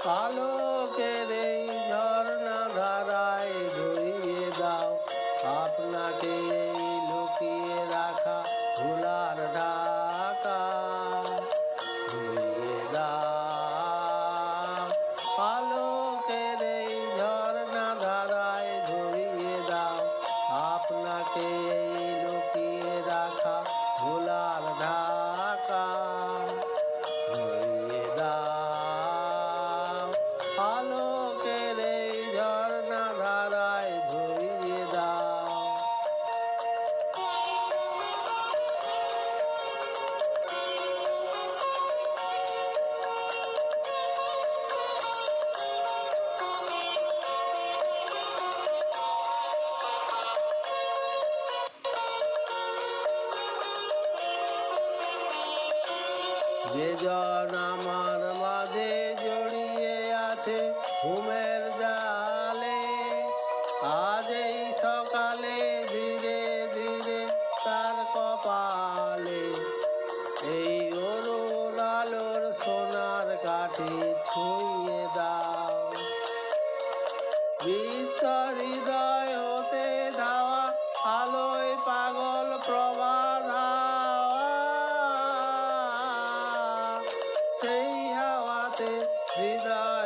আলোকের এই ঝর্ণা ধারায় ধুইয়ে দাও আপনাকে এই লুকিয়ে রাখা ভুলার ঢাকা। ধুইয়ে দাও আলোকের এই ঝর্ণা ধারায় ধুইয়ে দাও আপনাকে এই লুকিয়ে রাখা ভুলার ঢাকা। ধুইয়ে দাও আলোকের এই ঝর্ণা ধারায় ধুইয়ে দাও। যে জন আমার মাঝে জড়িয়ে আছে ঘুমের জালে, আজ এই সকালে ধীরে ধীরে তার কপালে এই অরুণ আলোর সোনার কাঠি ছুঁয়ে দাও। বিশ্ব হৃদয় হতে ধাওয়া আলোয় পাগল প্রবাদ সেই হাওয়াতে হৃদয়